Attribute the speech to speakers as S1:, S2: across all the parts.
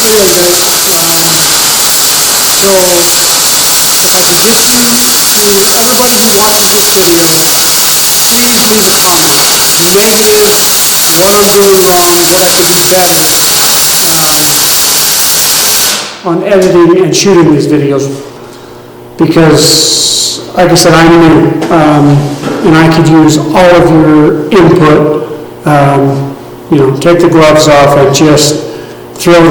S1: really great. So my suggestion to everybody who watches this video, please leave a comment. Negative, what I'm doing wrong, what I could do better on editing and shooting these videos. Because, like I said, I'm new, and I could use all of your input. Take the gloves off and just throw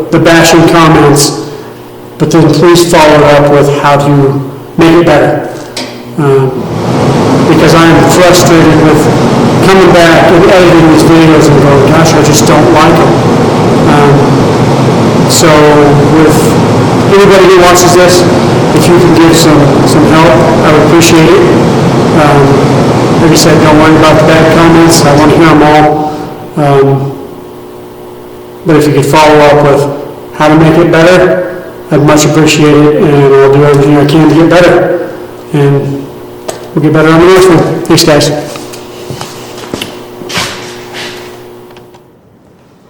S1: the bashing comments, but then please follow it up with how to make it better. Because I am frustrated with coming back and editing these videos and going, gosh, I just don't like them. So with anybody who watches this, if you can give some help, I would appreciate it. Like I said, don't worry about the bad comments. I want to hear them all. But if you could follow up with how to make it better, I'd much appreciate it, and I'll do everything I can to get better. And we'll get better on the next one. Thanks, guys.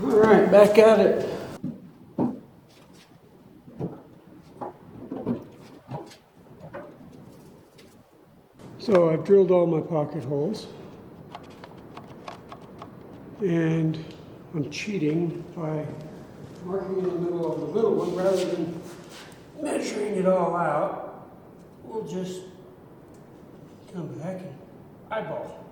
S1: All right, back at it. So I've drilled all my pocket holes, and I'm cheating by marking in the middle of the little one rather than measuring it all out. We'll just come back and eyeball.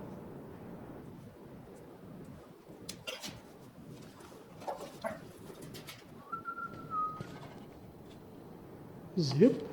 S1: Zip.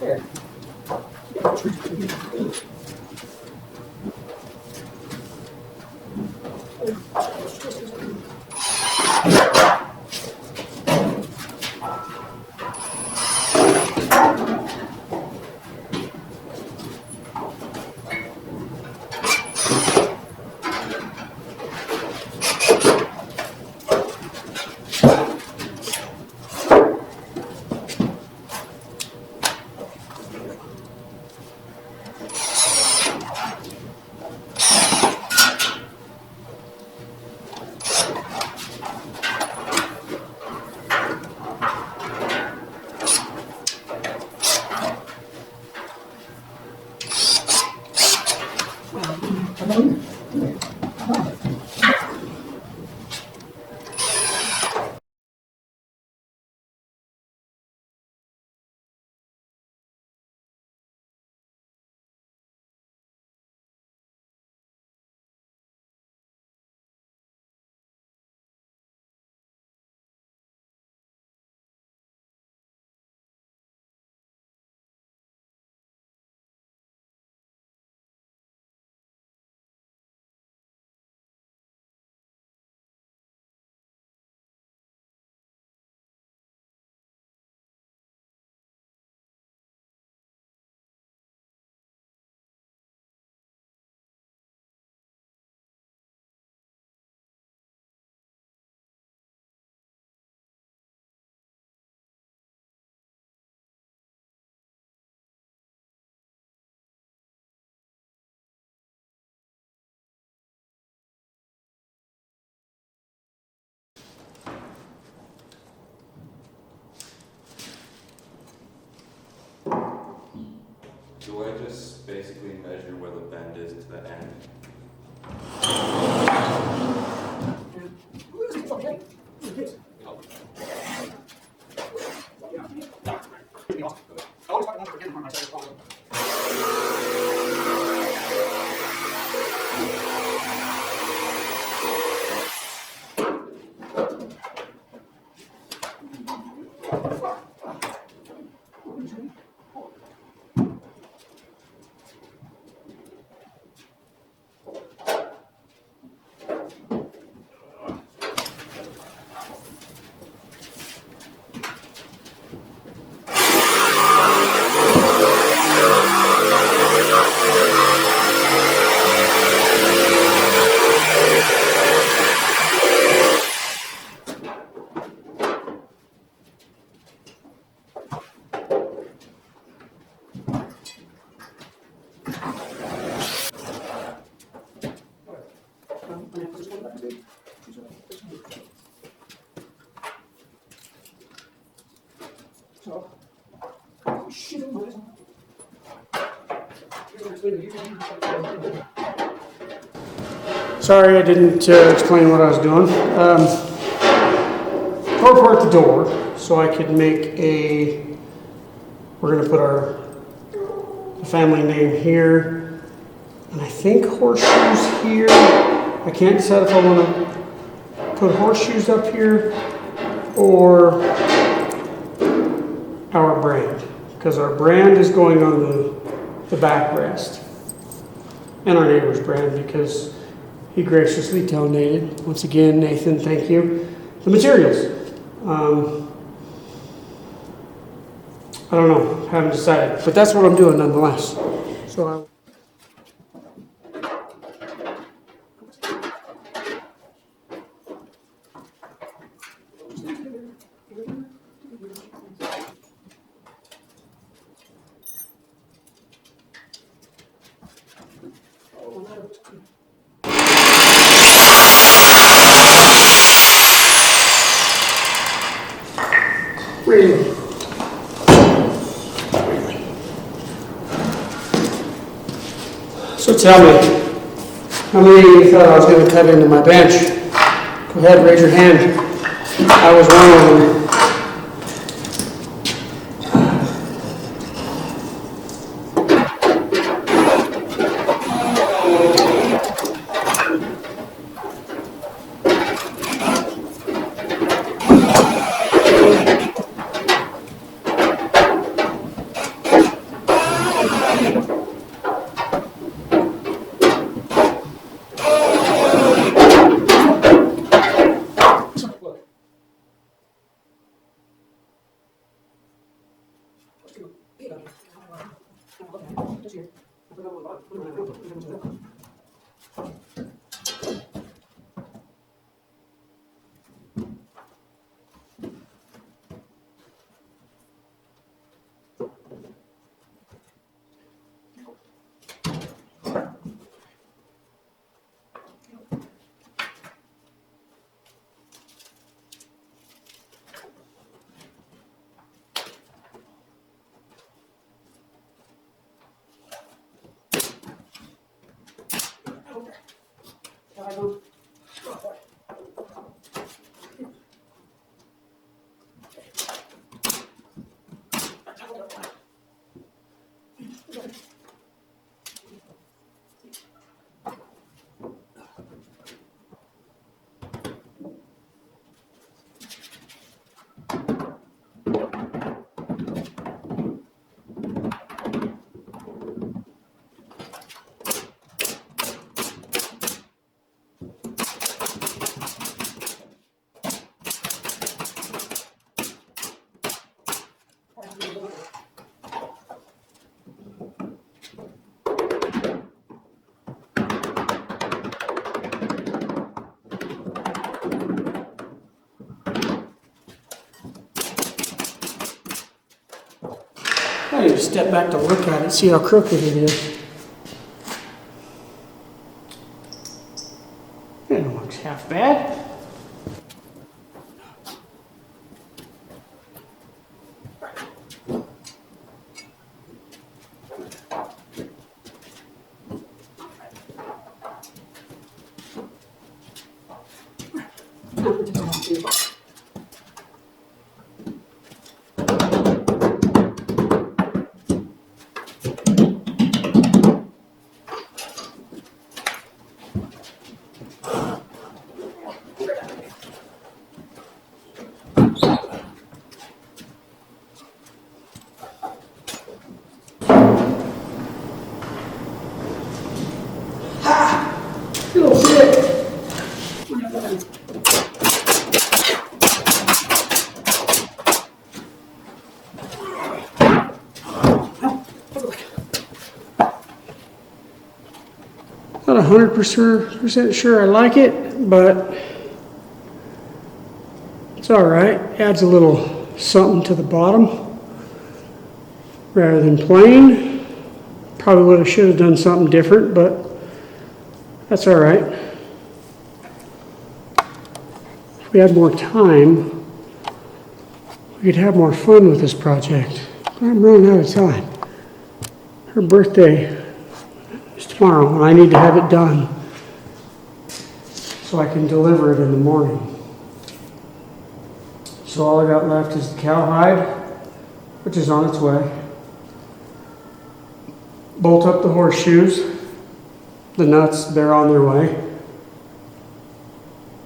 S1: There.
S2: Do I just basically measure where the bend is to the end?
S1: Sorry, I didn't explain what I was doing. Carport the door so I could make a. We're going to put our family name here, and I think horseshoes here. I can't decide if I want to put horseshoes up here or our brand, because our brand is going on the backrest, and our neighbor's brand because he graciously donated. Once again, Nathan, thank you. The materials. I don't know, haven't decided, but that's what I'm doing nonetheless. So really. So tell me, how many of you thought I was going to cut into my bench? Go ahead, raise your hand. I was one of them. I need to step back to look at it, see how crooked it is. It don't look half bad. Little bit. Not 100% sure I like it, but it's all right. Adds a little something to the bottom rather than plain. Probably should have done something different, but that's all right. If we had more time, we could have more fun with this project. But I'm running out of time. Her birthday is tomorrow, and I need to have it done so I can deliver it in the morning. So all I got left is the cowhide, which is on its way. Bolt up the horseshoes. The nuts, they're on their way.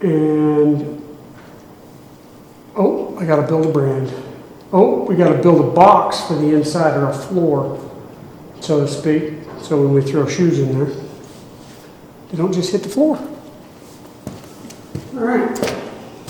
S1: And, oh, I gotta build a brand. Oh, we gotta build a box for the inside, or a floor, so to speak. So when we throw shoes in there, they don't just hit the floor. All right.